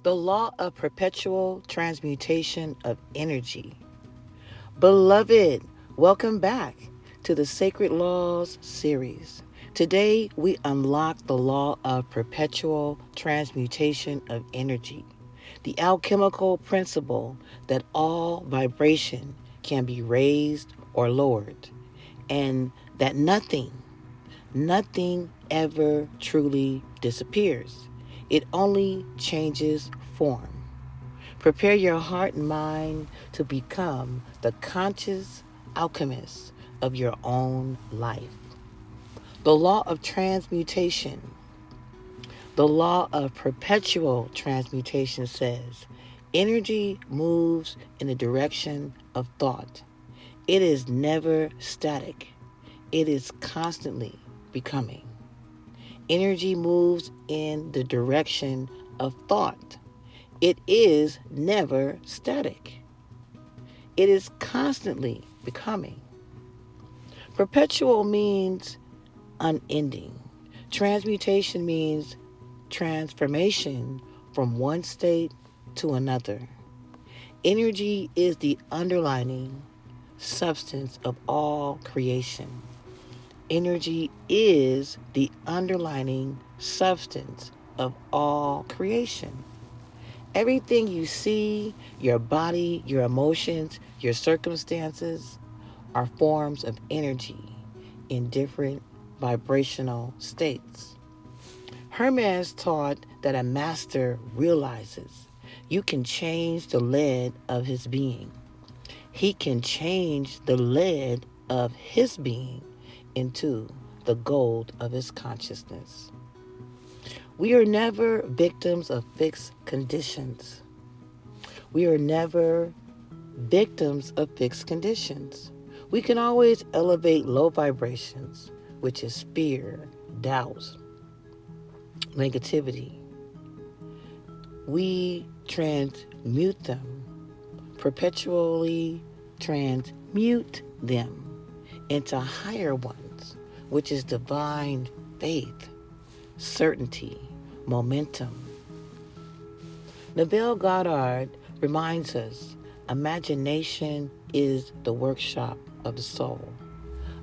The law of perpetual transmutation of energy. Beloved, welcome back to the Sacred Laws series. Today, we unlock the law of perpetual transmutation of energy, the alchemical principle that all vibration can be raised or lowered, and that nothing ever truly disappears. It only changes form. Prepare your heart and mind to become the conscious alchemist of your own life. The law of transmutation, the law of perpetual transmutation says energy moves in the direction of thought. It is never static. It is constantly becoming. Energy moves in the direction of thought. It is never static. It is constantly becoming. Perpetual means unending. Transmutation means transformation from one state to another. Energy is the underlying substance of all creation. Energy is the underlying substance of all creation. Everything you see, your body, your emotions, your circumstances, are forms of energy in different vibrational states. Hermes taught that a master realizes you can change the lead of his being. He can change the lead of his being into the gold of his consciousness. We are never victims of fixed conditions. We are never victims of fixed conditions. We can always elevate low vibrations, which is fear, doubt, negativity. We transmute them, perpetually transmute them into higher ones, which is divine faith, certainty, momentum. Neville Goddard reminds us imagination is the workshop of the soul.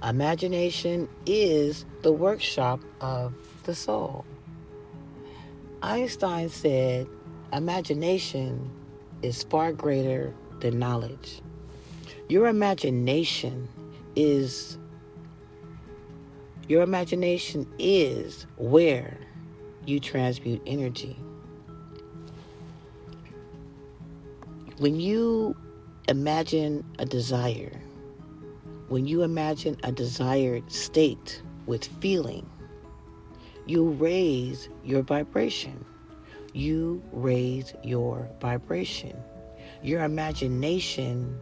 Imagination is the workshop of the soul. Einstein said imagination is far greater than knowledge. Your imagination is where you transmute energy. When you imagine a desire, when you imagine a desired state with feeling, you raise your vibration. You raise your vibration. Your imagination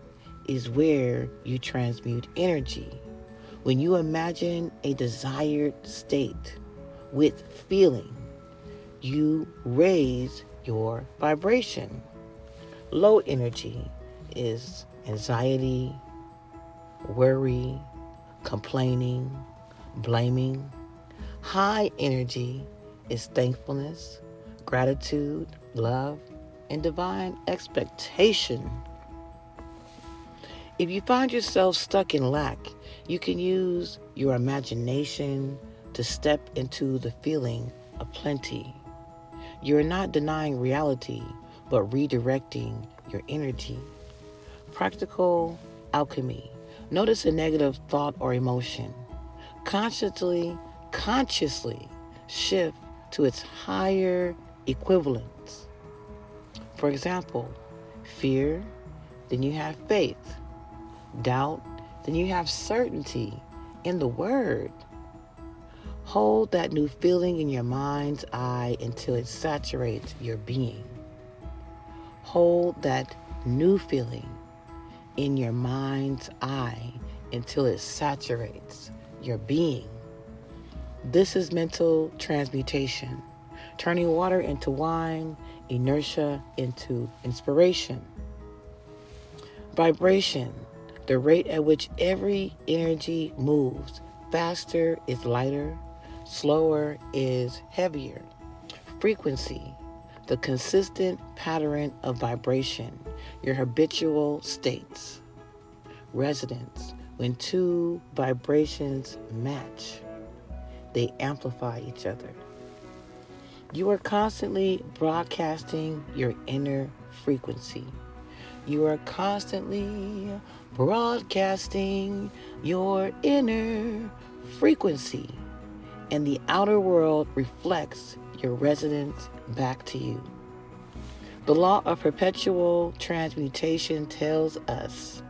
is where you transmute energy. When you imagine a desired state with feeling, you raise your vibration. Low energy is anxiety, worry, complaining, blaming. High energy is thankfulness, gratitude, love, and divine expectation. If you find yourself stuck in lack, you can use your imagination to step into the feeling of plenty. You're not denying reality, but redirecting your energy. Practical alchemy. Notice a negative thought or emotion. Consciously shift to its higher equivalents. For example, fear, then you have faith. Doubt, then you have certainty in the word. Hold that new feeling in your mind's eye until it saturates your being. Hold that new feeling in your mind's eye until it saturates your being. This is mental transmutation, turning water into wine, inertia into inspiration. Vibration, the rate at which every energy moves. Faster is lighter, slower is heavier. Frequency, the consistent pattern of vibration, your habitual states. Resonance. When two vibrations match, they amplify each other. You are constantly broadcasting your inner frequency. You are constantly broadcasting your inner frequency, and the outer world reflects your resonance back to you. The law of perpetual transmutation tells us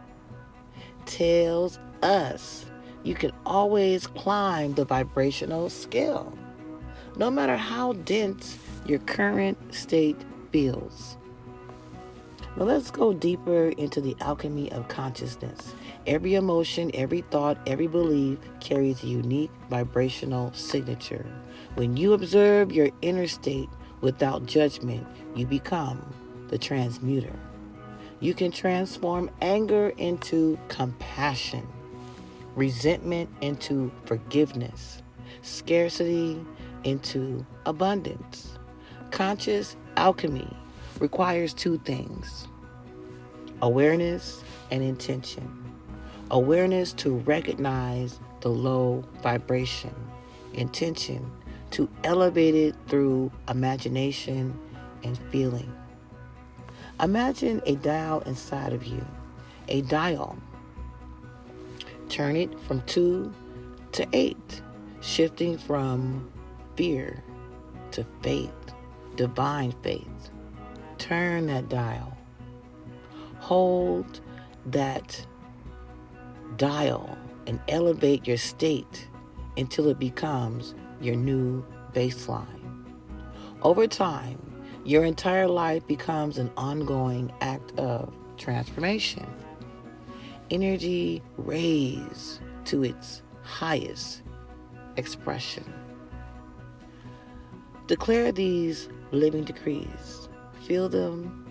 you can always climb the vibrational scale, no matter how dense your current state feels. Now let's go deeper into the alchemy of consciousness. Every emotion, every thought, every belief carries a unique vibrational signature. When you observe your inner state without judgment, you become the transmuter. You can transform anger into compassion, resentment into forgiveness, scarcity into abundance. Conscious alchemy requires two things: awareness and intention. Awareness to recognize the low vibration, intention to elevate it through imagination and feeling. Imagine a dial inside of you, a dial. Turn it from 2 to 8, shifting from fear to faith, divine faith. Turn that dial. Hold that dial and elevate your state until it becomes your new baseline. Over time, your entire life becomes an ongoing act of transformation. Energy raised to its highest expression. Declare these living decrees. Feel them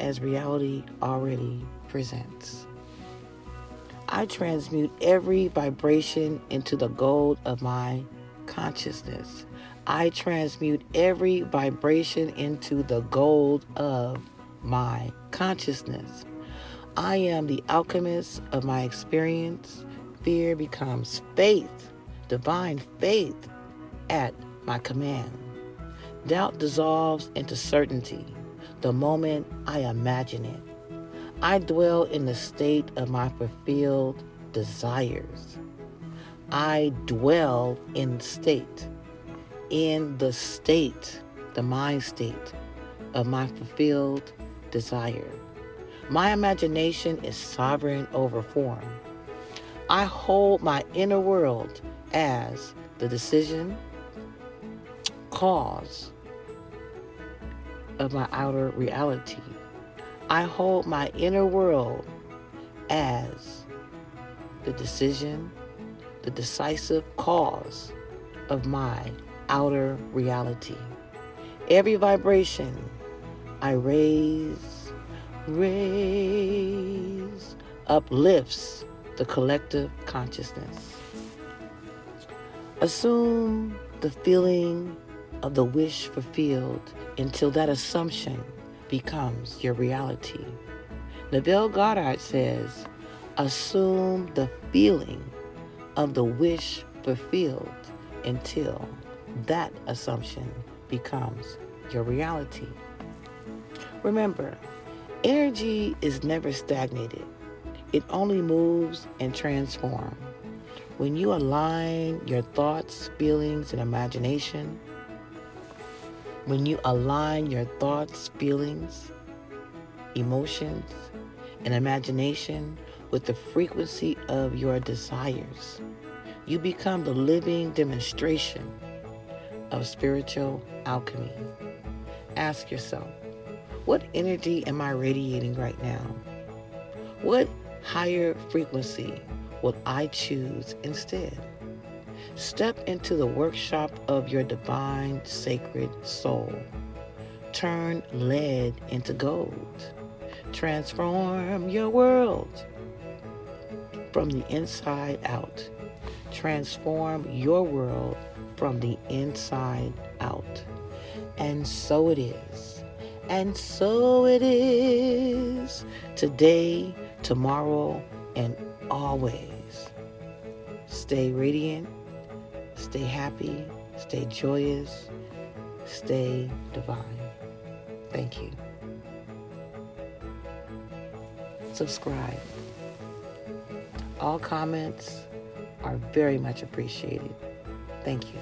as reality already presents. I transmute every vibration into the gold of my consciousness. I transmute every vibration into the gold of my consciousness. I am the alchemist of my experience. Fear becomes faith, divine faith at my command. Doubt dissolves into certainty the moment I imagine it. I dwell in the state of my fulfilled desires. I dwell in the state, the mind state of my fulfilled desire. My imagination is sovereign over form. I hold my inner world as the decision, cause of my outer reality. I hold my inner world as the decision, the decisive cause of my outer reality. Every vibration I raise, uplifts the collective consciousness. Assume the feeling of the wish fulfilled until that assumption becomes your reality. Neville Goddard says, assume the feeling of the wish fulfilled until that assumption becomes your reality. Remember, energy is never stagnated. It only moves and transforms. When you align your thoughts, feelings, and imagination, emotions, and imagination with the frequency of your desires, you become the living demonstration of spiritual alchemy. Ask yourself, what energy am I radiating right now? What higher frequency will I choose instead? Step into the workshop of your divine sacred soul. Turn lead into gold. Transform your world from the inside out. Transform your world from the inside out. And so it is. And so it is today, tomorrow, and always. Stay radiant, stay happy, stay joyous, stay divine. Thank you. Subscribe. All comments are very much appreciated. Thank you.